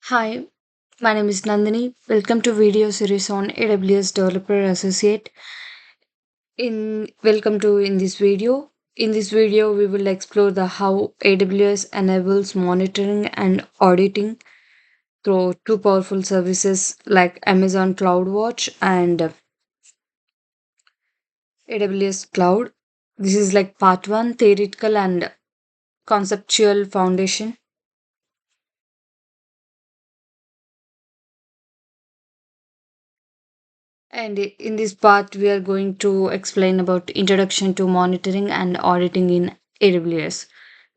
Hi, my name is Nandini. Welcome to video series on AWS Developer Associate. In this video. In this video, we will explore the how AWS enables monitoring and auditing through two powerful services like Amazon CloudWatch and AWS Cloud. This is like part one, theoretical and conceptual foundation. And in this part, we are going to explain about introduction to monitoring and auditing in AWS.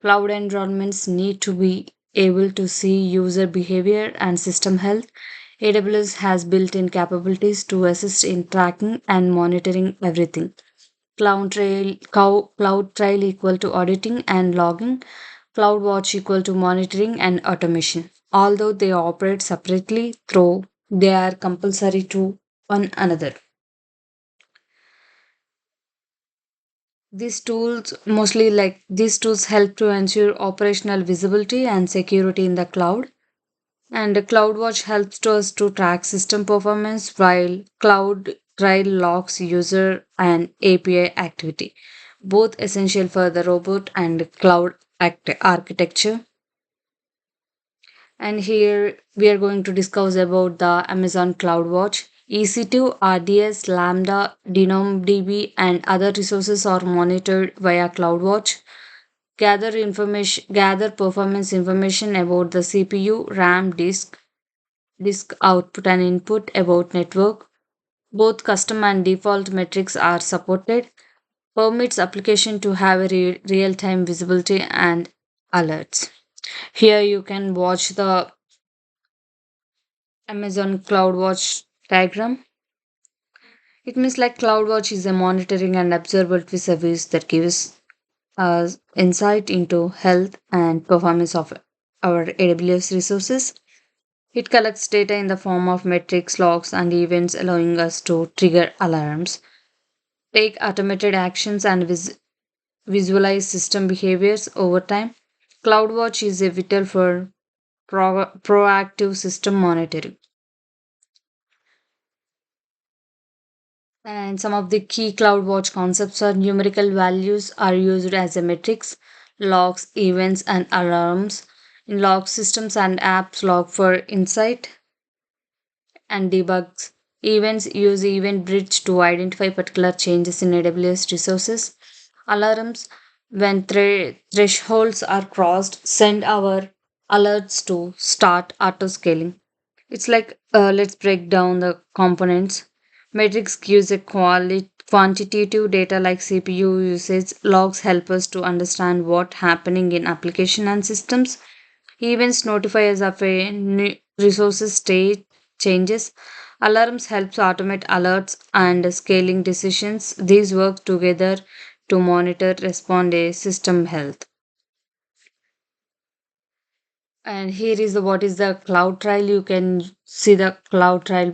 Cloud environments need to be able to see user behavior and system health. AWS has built-in capabilities to assist in tracking and monitoring everything. CloudTrail equal to auditing and logging. CloudWatch equal to monitoring and automation. Although they operate separately, through they are compulsory to one another. These tools help to ensure operational visibility and security in the cloud. And CloudWatch helps to us to track system performance while Cloud Trail logs user and API activity, both essential for the robot and architecture. And here we are going to discuss about the Amazon CloudWatch. EC2, RDS, Lambda, DynamoDB, and other resources are monitored via CloudWatch. Gather performance information about the CPU, RAM, disk output and input, about network. Both custom and default metrics are supported. Permits application to have a real-time visibility and alerts. Here you can watch the Amazon CloudWatch diagram. It means like CloudWatch is a monitoring and observability service that gives us insight into health and performance of our AWS resources. It collects data in the form of metrics, logs, and events, allowing us to trigger alarms, take automated actions, and visualize system behaviors over time. CloudWatch is a vital for proactive system monitoring. And some of the key CloudWatch concepts are numerical values are used as a metrics, logs, events, and alarms. In log systems and apps log for insight and debugs. Events use Event Bridge to identify particular changes in AWS resources. Alarms, when thresholds are crossed, send our alerts to start auto scaling. It's like let's break down the components. Matrix gives a quantitative data like CPU usage. Logs help us to understand what's happening in application and systems. Events notify us of a new resources state changes. Alarms helps automate alerts and scaling decisions. These work together to monitor respond a system health. And here is the what is the cloud trial. You can see the cloud trial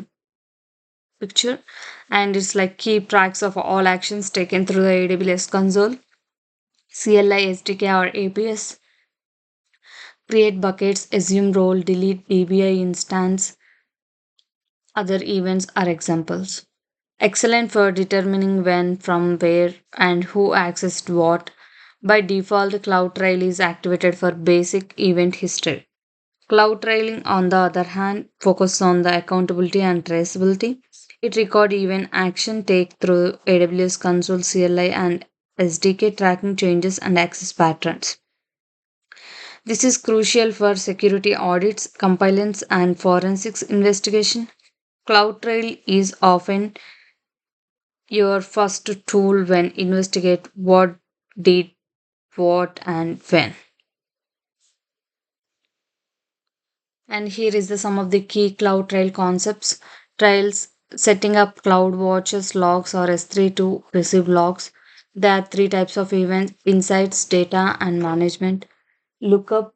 picture, and it's like keep tracks of all actions taken through the AWS console, CLI, SDK, or APS. Create buckets, assume role, delete DBI instance. Other events are examples. Excellent for determining when, from where, and who accessed what. By default, CloudTrail is activated for basic event history. Cloud trailing, on the other hand, focuses on the accountability and traceability. It records even action take through AWS console CLI and SDK tracking changes and access patterns. This is crucial for security audits, compliance, and forensics investigation. CloudTrail is often your first tool when investigate what did what and when. And here is the some of the key cloud trail concepts. Trails, setting up cloud watches, logs, or S3 to receive logs. There are three types of events: insights, data, and management. Lookup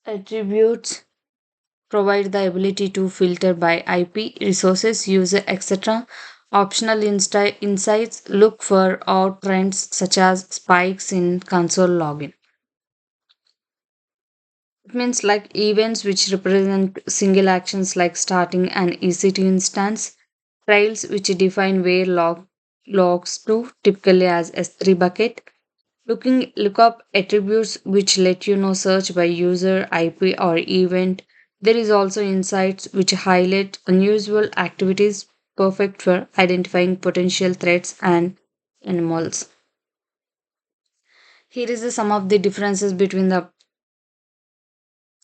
attributes provide the ability to filter by IP, resources, user, etc. Optional insights look for out trends such as spikes in console login. It means like events which represent single actions like starting an EC2 instance, trails which define where logs to, typically as S3 bucket, lookup attributes which let you know search by user, IP, or event. There is also insights which highlight unusual activities perfect for identifying potential threats and animals. Here is the some of the differences between the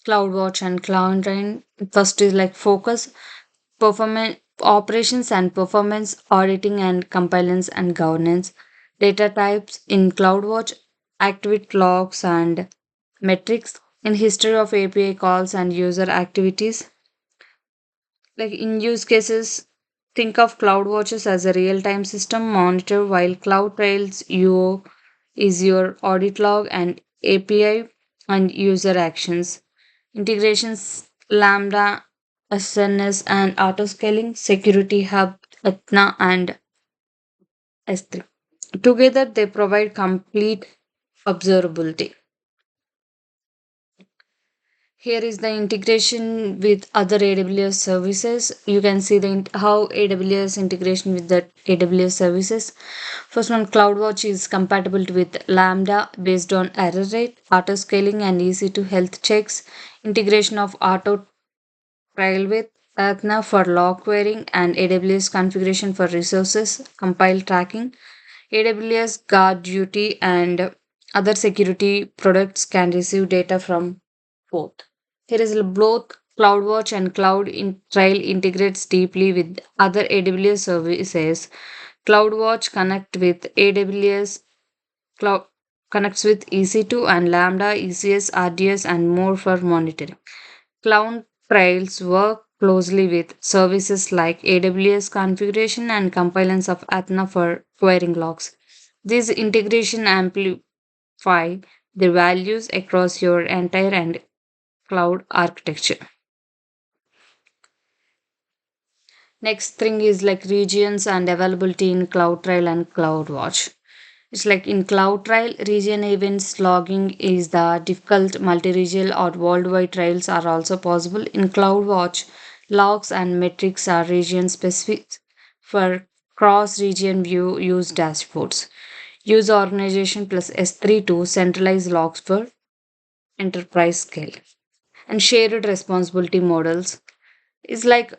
CloudWatch and CloudTrail. First is like focus, performance, operations and performance, auditing and compliance and governance. Data types in CloudWatch, activity logs and metrics. In history of API calls and user activities. Like in use cases, think of CloudWatches as a real-time system monitor, while CloudTrails UO is your audit log and API and user actions. Integrations Lambda, SNS, and autoscaling, Security Hub, Athena, and S3. Together, they provide complete observability. Here is the integration with other AWS services. You can see how AWS integration with the AWS services. First one, CloudWatch is compatible with Lambda based on error rate, auto scaling, and easy to health checks. Integration of auto trial with Athena for log querying and AWS configuration for resources, compile tracking. AWS Guard Duty and other security products can receive data from both. Here is both CloudWatch and Trail integrates deeply with other AWS services. CloudWatch Cloud connects with EC2 and Lambda, ECS, RDS, and more for monitoring. Cloud Trails work closely with services like AWS configuration and compliance of Athena for querying logs. These integration amplify the values across your entire and cloud architecture. Next thing is like regions and availability in CloudTrail and CloudWatch. It's like in CloudTrail, region events logging is the difficult multi-regional or worldwide trails are also possible. In CloudWatch, logs and metrics are region specific. For cross-region view, use dashboards. Use organization plus S3 to centralize logs for enterprise scale. And shared responsibility models is like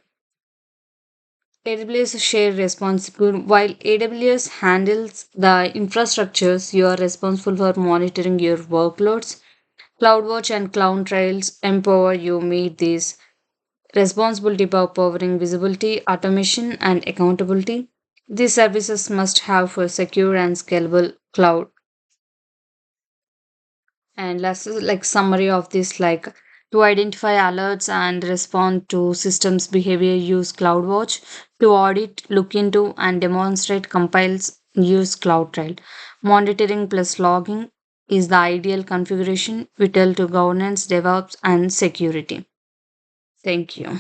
AWS share responsible while AWS handles the infrastructures, you are responsible for monitoring your workloads. CloudWatch and CloudTrails empower you meet these responsibility by powering visibility, automation, and accountability. These services must have for secure and scalable cloud. And last is like summary of this like to identify alerts and respond to systems behavior, use CloudWatch. To audit, look into and demonstrate compiles, use CloudTrail. Monitoring plus logging is the ideal configuration, vital to governance, DevOps, and security. Thank you.